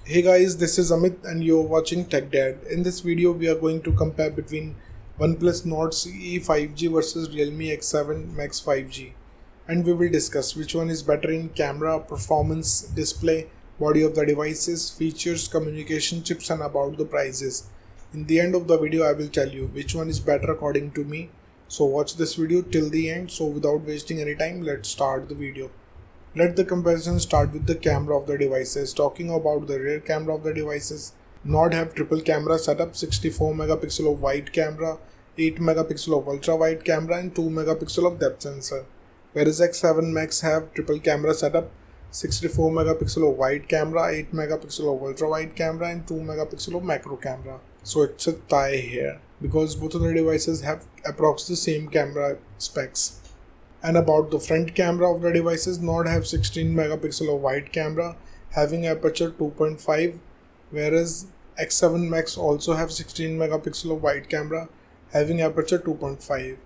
Hey guys, this is Amit and you're watching Tech Dad. In this video, we are going to compare between OnePlus Nord CE 5G versus Realme X7 Max 5G. And we will discuss which one is better in camera, performance, display, body of the devices, features, communication chips and about the prices. In the end of the video, I will tell you which one is better according to me. So watch this video till the end. So without wasting any time, let's start the video. Let the comparison start with the camera of the devices. Talking about the rear camera of the devices, Nord have triple camera setup, 64 megapixel of wide camera, 8 megapixel of ultra wide camera and 2 megapixel of depth sensor. Whereas X7 Max have triple camera setup, 64 megapixel of wide camera, 8 megapixel of ultra wide camera and 2 megapixel of macro camera. So it's a tie here because both of the devices have approx the same camera specs. And about the front camera of the devices, Nord have 16 megapixel of wide camera having aperture 2.5, whereas X7 Max also have 16 megapixel of wide camera having aperture 2.5.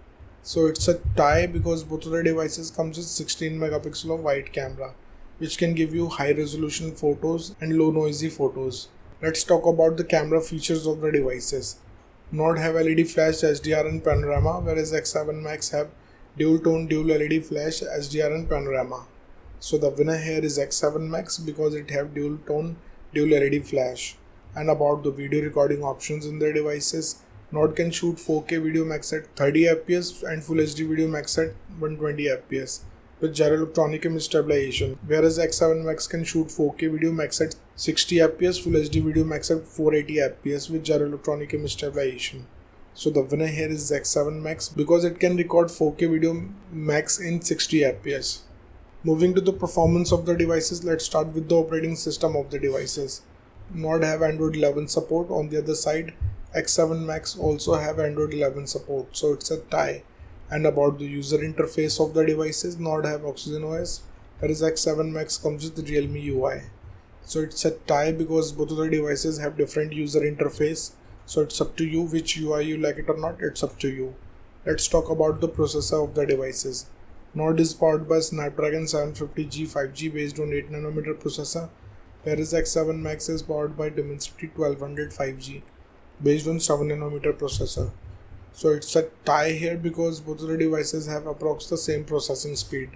So it's a tie because both of the devices comes with 16 megapixel of wide camera, which can give you high resolution photos and low noisy photos. Let's talk about the camera features of the devices. Nord have LED flash, HDR and panorama, whereas X7 Max have dual tone dual LED flash, HDR and panorama. So the winner here is X7 Max because it have dual tone dual LED flash. And about the video recording options in their devices, Nord can shoot 4K video max at 30 fps and Full HD video max at 120 fps with gyro electronic image stabilization, whereas X7 Max can shoot 4K video max at 60 fps, Full HD video max at 480 fps with gyro electronic image stabilization. So the winner here is X7 Max because it can record 4K video max in 60 fps. Moving to the performance of the devices, let's start with the operating system of the devices. Nord have Android 11 support. On the other side, X7 Max also have Android 11 support. So it's a tie. And about the user interface of the devices, Nord have Oxygen OS, whereas X7 Max comes with the Realme UI. So it's a tie because both of the devices have different user interface. So it's up to you which UI you like it or not, it's up to you. Let's talk about the processor of the devices. Nord is powered by Snapdragon 750G 5G based on 8nm processor, whereas X7 Max is powered by Dimensity 1200 5G based on 7nm processor. So it's a tie here because both of the devices have approx the same processing speed.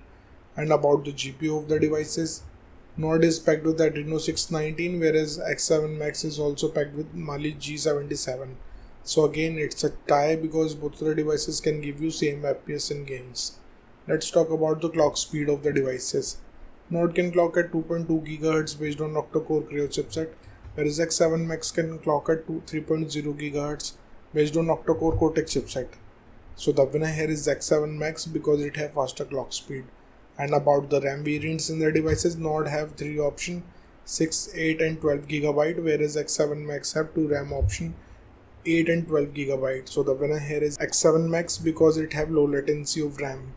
And about the GPU of the devices, Nord is packed with Adreno 619, whereas X7 Max is also packed with Mali G77. So again it's a tie because both of the devices can give you same FPS in games. Let's talk about the clock speed of the devices. Nord can clock at 2.2 GHz based on octa-core Creo chipset, whereas X7 Max can clock at 3.0 GHz based on octa-core Cortex chipset. So the winner here is X7 Max because it has faster clock speed. And about the RAM variants in their devices, Nord have 3 options, 6, 8 and 12 GB, whereas X7 Max have 2 RAM option, 8 and 12 GB. So the winner here is X7 Max because it have low latency of RAM,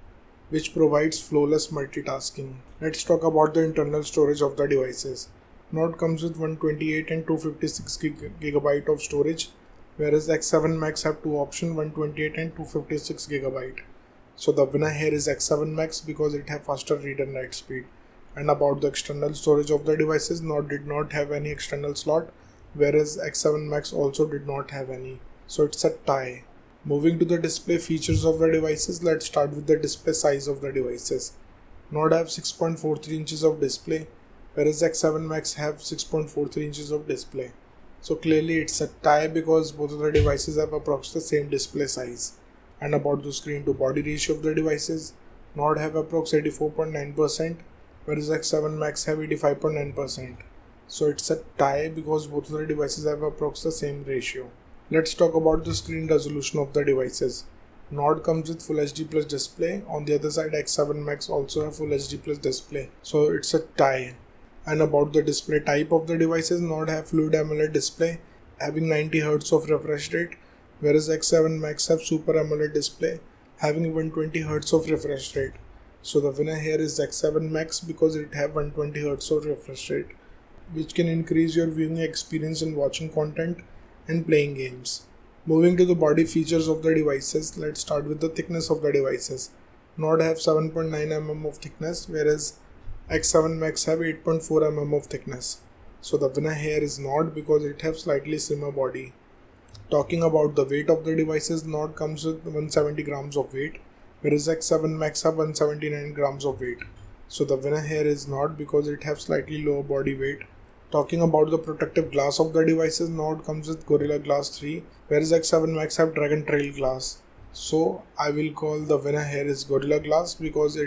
which provides flawless multitasking. Let's talk about the internal storage of the devices. Nord comes with 128 and 256 GB of storage, whereas X7 Max have 2 options, 128 and 256 GB. So the winner here is X7 Max because it has faster read and write speed. And about the external storage of the devices, Nord did not have any external slot, whereas X7 Max also did not have any. So it's a tie. Moving to the display features of the devices, let's start with the display size of the devices. Nord have 6.43 inches of display, whereas X7 Max have 6.43 inches of display. So clearly it's a tie because both of the devices have approximately the same display size. And about the screen to body ratio of the devices, Nord have approximately 84.9%, whereas X7 Max have 85.9%. So it's a tie because both of the devices have approximately the same ratio. Let's talk about the screen resolution of the devices. Nord comes with Full HD Plus display. On the other side, X7 Max also have Full HD Plus display. So it's a tie. And about the display type of the devices, Nord have Fluid AMOLED display having 90 Hz of refresh rate, whereas X7 Max have Super AMOLED display having 120 Hz of refresh rate. So the winner here is X7 Max because it have 120 Hz of refresh rate, which can increase your viewing experience in watching content and playing games. Moving to the body features of the devices, let's start with the thickness of the devices. Nord have 7.9 mm of thickness, whereas X7 Max have 8.4 mm of thickness. So the winner here is Nord because it has slightly slimmer body. Talking about the weight of the devices, Nord comes with 170 grams of weight, whereas X7 Max have 179 grams of weight. So the winner here is Nord because it has slightly lower body weight. Talking about the protective glass of the devices, Nord comes with Gorilla Glass 3, whereas X7 Max have Dragon Trail Glass. So I will call the winner here is Gorilla Glass because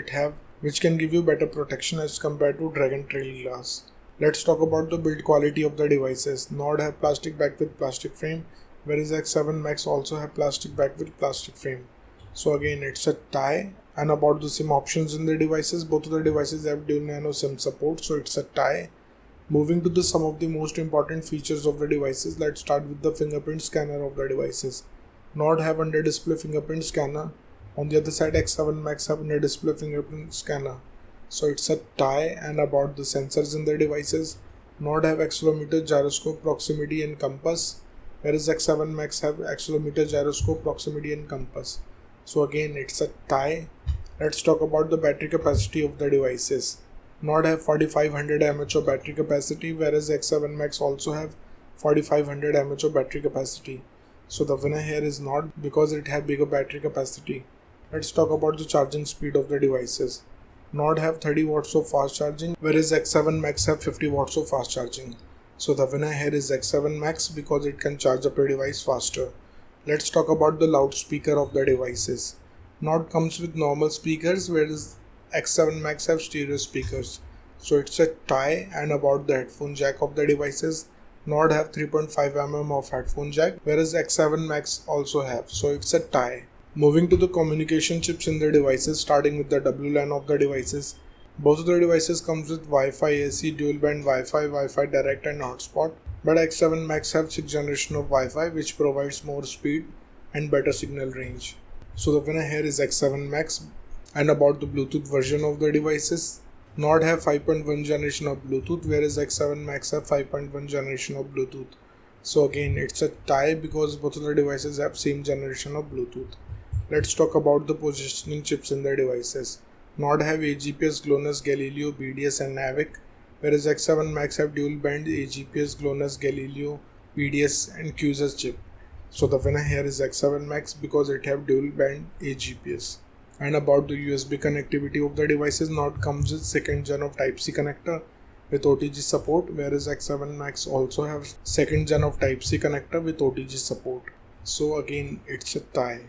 which can give you better protection as compared to Dragon Trail Glass. Let's talk about the build quality of the devices. Nord have plastic back with plastic frame, whereas X7 Max also have plastic back with plastic frame. So again, it's a tie. And about the SIM options in the devices, both of the devices have dual nano SIM support, so it's a tie. Moving to some of the most important features of the devices, let's start with the fingerprint scanner of the devices. Nord have under display fingerprint scanner. On the other side, X7 Max have under display fingerprint scanner. So it's a tie. And about the sensors in the devices, Nord have accelerometer, gyroscope, proximity and compass, whereas X7 Max have accelerometer, gyroscope, proximity and compass. So again, it's a tie. Let's talk about the battery capacity of the devices. Nord have 4500 mAh of battery capacity, whereas X7 Max also have 4500 mAh of battery capacity. So the winner here is Nord because it have bigger battery capacity. Let's talk about the charging speed of the devices. Nord have 30 watts of fast charging, whereas X7 Max have 50 watts of fast charging. So the winner here is X7 Max because it can charge up your device faster. Let's talk about the loudspeaker of the devices. Nord comes with normal speakers, whereas X7 Max have stereo speakers. So it's a tie. And about the headphone jack of the devices, Nord have 3.5 mm of headphone jack, whereas X7 Max also have. So it's a tie. Moving to the communication chips in the devices, starting with the WLAN of the devices. Both of the devices comes with Wi-Fi AC, dual band Wi-Fi, Wi-Fi direct and hotspot. But X7 Max have 6th generation of Wi-Fi, which provides more speed and better signal range. So the winner here is X7 Max. And about the Bluetooth version of the devices, Nord have 5.1 generation of Bluetooth, whereas X7 Max have 5.1 generation of Bluetooth. So again, it's a tie because both of the devices have same generation of Bluetooth. Let's talk about the positioning chips in the devices. Nord have AGPS, GLONASS, Galileo, BDS and NAVIC, whereas X7 Max have dual band AGPS, GLONASS, Galileo, BDS and QSS chip. So the winner here is X7 Max because it have dual band AGPS. And about the USB connectivity of the devices, Nord comes with 2nd gen of Type-C connector with OTG support, whereas X7 Max also have 2nd gen of Type-C connector with OTG support. So again, it's a tie.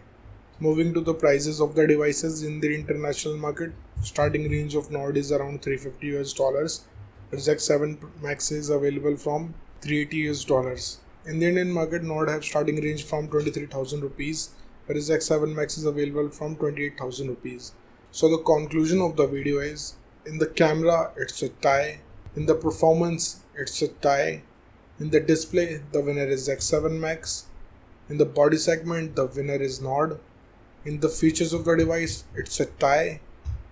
Moving to the prices of the devices in the international market, starting range of Nord is around $350 US, whereas X7 Max is available from $380 US. In the Indian market, Nord have starting range from 23,000 rupees, whereas X7 Max is available from 28,000 rupees. So the conclusion of the video is, in the camera, it's a tie. In the performance, it's a tie. In the display, the winner is X7 Max. In the body segment, the winner is Nord. In the features of the device, it's a tie.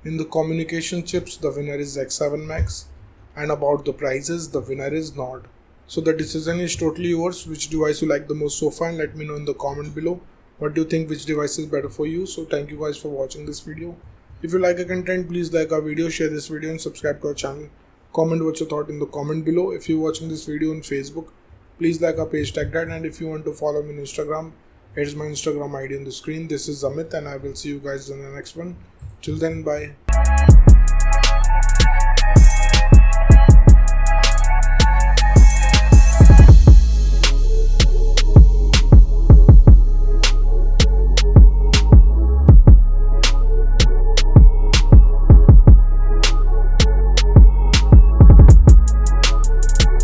In the communication chips, the winner is X7 Max. And about the prices, the winner is Nord. So the decision is totally yours. Which device you like the most so far, and let me know in the comment below. What do you think, which device is better for you? So thank you guys for watching this video. If you like our content, please like our video, share this video and subscribe to our channel. Comment what you thought in the comment below. If you're watching this video on Facebook, please like our page TechDad, and if you want to follow me on Instagram, here's my Instagram ID on the screen. This is Amit and I will see you guys in the next one. Till then, bye.